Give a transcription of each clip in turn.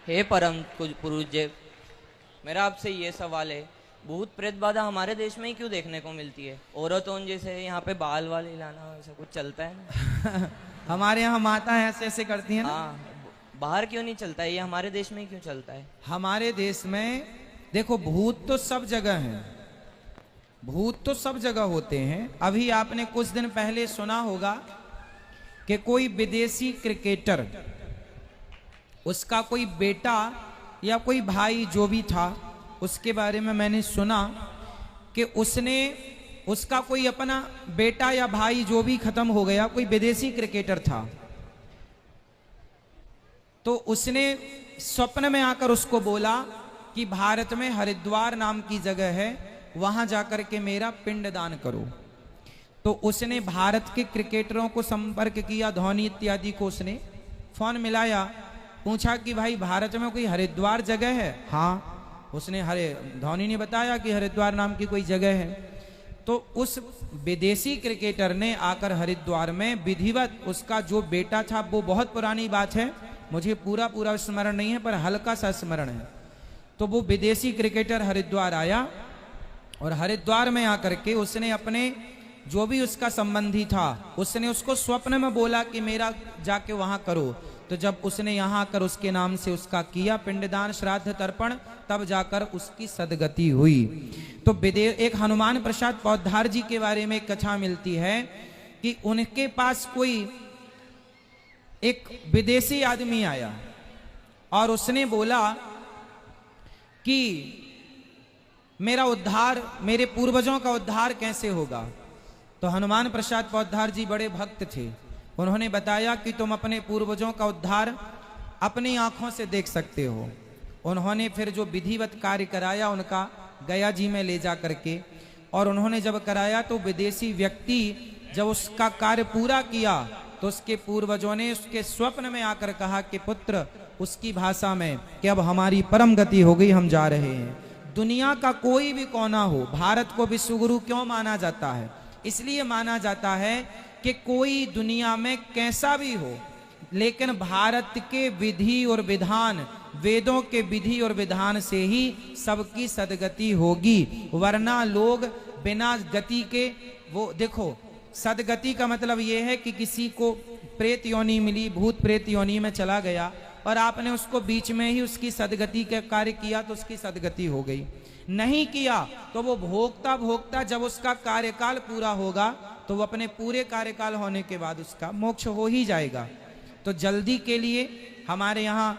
हे परम पूज्य, मेरा आपसे ये सवाल है, भूत प्रेत बाधा हमारे देश में ही क्यों देखने को मिलती है? औरतों जैसे यहाँ पे बाल वाल हिलाना ऐसा कुछ चलता है ना? हमारे यहाँ माता ऐसे ऐसे करती हैं ना। हाँ, बाहर क्यों नहीं चलता है? ये हमारे देश में ही क्यों चलता है? हमारे देश में देखो, भूत तो सब जगह हैं, भूत तो सब जगह होते हैं। अभी आपने कुछ दिन पहले सुना होगा कि कोई विदेशी क्रिकेटर, उसका कोई बेटा या कोई भाई जो भी था, उसके बारे में मैंने सुना कि उसका कोई अपना बेटा या भाई जो भी खत्म हो गया, कोई विदेशी क्रिकेटर था, तो उसने स्वप्न में आकर उसको बोला कि भारत में हरिद्वार नाम की जगह है, वहां जाकर के मेरा पिंडदान करो। तो उसने भारत के क्रिकेटरों को संपर्क किया, धोनी इत्यादि को उसने फोन मिलाया, पूछा कि भाई भारत में कोई हरिद्वार जगह है? हाँ, उसने धोनी ने बताया कि हरिद्वार नाम की कोई जगह है। तो उस विदेशी क्रिकेटर ने आकर हरिद्वार में विधिवत, उसका जो बेटा था, वो बहुत पुरानी बात है, मुझे पूरा स्मरण नहीं है पर हल्का सा स्मरण है, तो वो विदेशी क्रिकेटर हरिद्वार आया और हरिद्वार में आकर के उसने अपने जो भी उसका संबंधी था, उसने उसको स्वप्न में बोला कि मेरा जाके वहां करो। तो जब उसने यहाँ आकर उसके नाम से उसका किया पिंडदान, श्राद्ध, तर्पण, तब जाकर उसकी सदगति हुई। तो एक हनुमान प्रसाद पौधार जी के बारे में एक कथा मिलती है कि उनके पास कोई एक विदेशी आदमी आया और उसने बोला कि मेरा उद्धार, मेरे पूर्वजों का उद्धार कैसे होगा? तो हनुमान प्रसाद पौधार जी बड़े भक्त थे, उन्होंने बताया कि तुम अपने पूर्वजों का उद्धार अपनी आंखों से देख सकते हो। उन्होंने फिर जो विधिवत कार्य कराया उनका गया जी में ले जा करके, और उन्होंने जब कराया तो विदेशी व्यक्ति जब उसका कार्य पूरा किया तो उसके पूर्वजों ने उसके स्वप्न में आकर कहा कि पुत्र, उसकी भाषा में, कि अब हमारी परम गति हो गई, हम जा रहे हैं। दुनिया का कोई भी कोना हो, भारत को विश्वगुरु क्यों माना जाता है? इसलिए माना जाता है कि कोई दुनिया में कैसा भी हो, लेकिन भारत के विधि और विधान, वेदों के विधि और विधान से ही सबकी सदगति होगी, वरना लोग बिना गति के, वो देखो, सदगति का मतलब यह है कि किसी को प्रेत योनि मिली, भूत प्रेत योनि में चला गया और आपने उसको बीच में ही उसकी सदगति का कार्य किया तो उसकी सदगति हो गई। नहीं किया तो वो भोगता भोगता जब उसका कार्यकाल पूरा होगा तो वो अपने पूरे कार्यकाल होने के बाद उसका मोक्ष हो ही जाएगा। तो जल्दी के लिए हमारे यहाँ,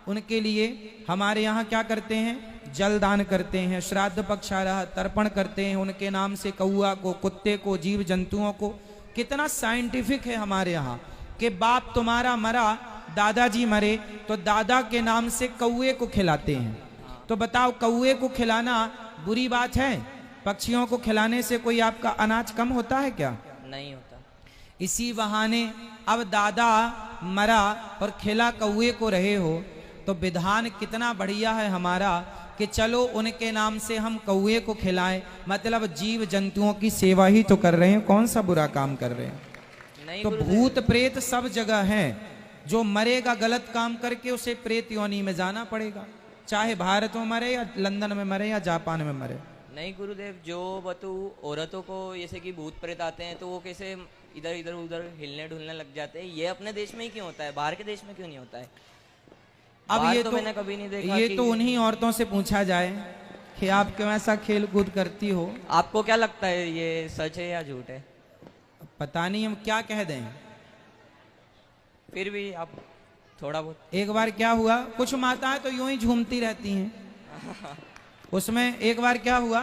उनके लिए हमारे यहाँ क्या करते हैं? जल दान करते हैं, श्राद्ध पक्षाराह तर्पण करते हैं, उनके नाम से कौआ को, कुत्ते को, जीव जंतुओं को। कितना साइंटिफिक है हमारे यहाँ कि बाप तुम्हारा मरा, दादाजी मरे, तो दादा के नाम से कौए को खिलाते हैं। तो बताओ, कौए को खिलाना बुरी बात है? पक्षियों को खिलाने से कोई आपका अनाज कम होता है क्या? नहीं होता। इसी बहाने अब दादा मरा और खिला कौए को रहे हो, तो विधान कितना बढ़िया है हमारा कि चलो उनके नाम से हम कौए को खिलाएं, मतलब जीव जंतुओं की सेवा ही तो कर रहे हैं, कौन सा बुरा काम कर रहे हैं? नहीं, तो भूत प्रेत सब जगह है, जो मरेगा गलत काम करके उसे प्रेत योनि में जाना पड़ेगा, चाहे भारत में मरे या लंदन में मरे या जापान में मरे। नहीं गुरुदेव, जो बतू औरतों को जैसे कि भूत प्रेत आते हैं तो वो कैसे इधर इधर उधर हिलने ढुलने लग जाते हैं, ये अपने देश में ही क्यों होता है, बाहर के देश में क्यों नहीं होता है? अब ये तो मैंने कभी नहीं देखा। ये तो उन्हीं औरतों से पूछा जाए कि आप क्यों ऐसा खेल कूद करती हो। आपको क्या लगता है, ये सच है या झूठ है? पता नहीं, हम क्या कह दें, फिर भी आप थोड़ा बहुत। एक बार क्या हुआ, कुछ माताएं तो यूं ही झूमती रहती हैं। उसमें एक बार क्या हुआ,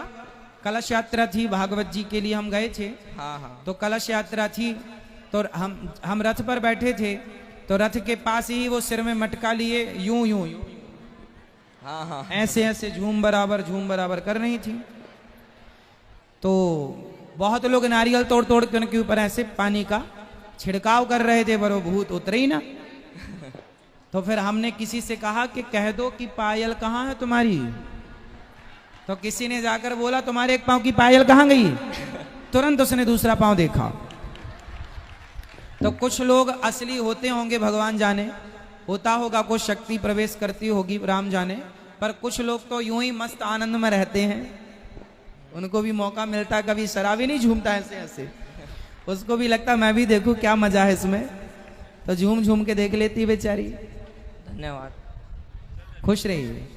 कलश यात्रा थी, भागवत जी के लिए हम गए थे। हाँ हाँ। तो कलश यात्रा थी, तो हम रथ पर बैठे थे, तो रथ के पास ही वो सिर में मटका लिए यूं यूं यूं, हाँ हाँ, ऐसे ऐसे झूम बराबर कर रही थी। तो बहुत लोग नारियल तोड़ तोड़ के उनके ऊपर ऐसे पानी का छिड़काव कर रहे थे, पर वो भूत उतरे ही ना। तो फिर हमने किसी से कहा कि कह दो कि पायल कहाँ है तुम्हारी? तो किसी ने जाकर बोला तुम्हारे एक पांव की पायल कहाँ गई? तुरंत उसने दूसरा पांव देखा। तो कुछ लोग असली होते होंगे भगवान जाने, होता होगा कुछ शक्ति प्रवेश करती होगी, राम जाने, पर कुछ लोग तो यूं ही मस्त आनंद में रहते हैं। उनको भी मौका मिलता है, कभी शराबी नहीं झूमता ऐसे ऐसे, उसको भी लगता मैं भी देखूं क्या मजा है इसमें, तो झूम झूम के देख लेती बेचारी। धन्यवाद। खुश रहिए।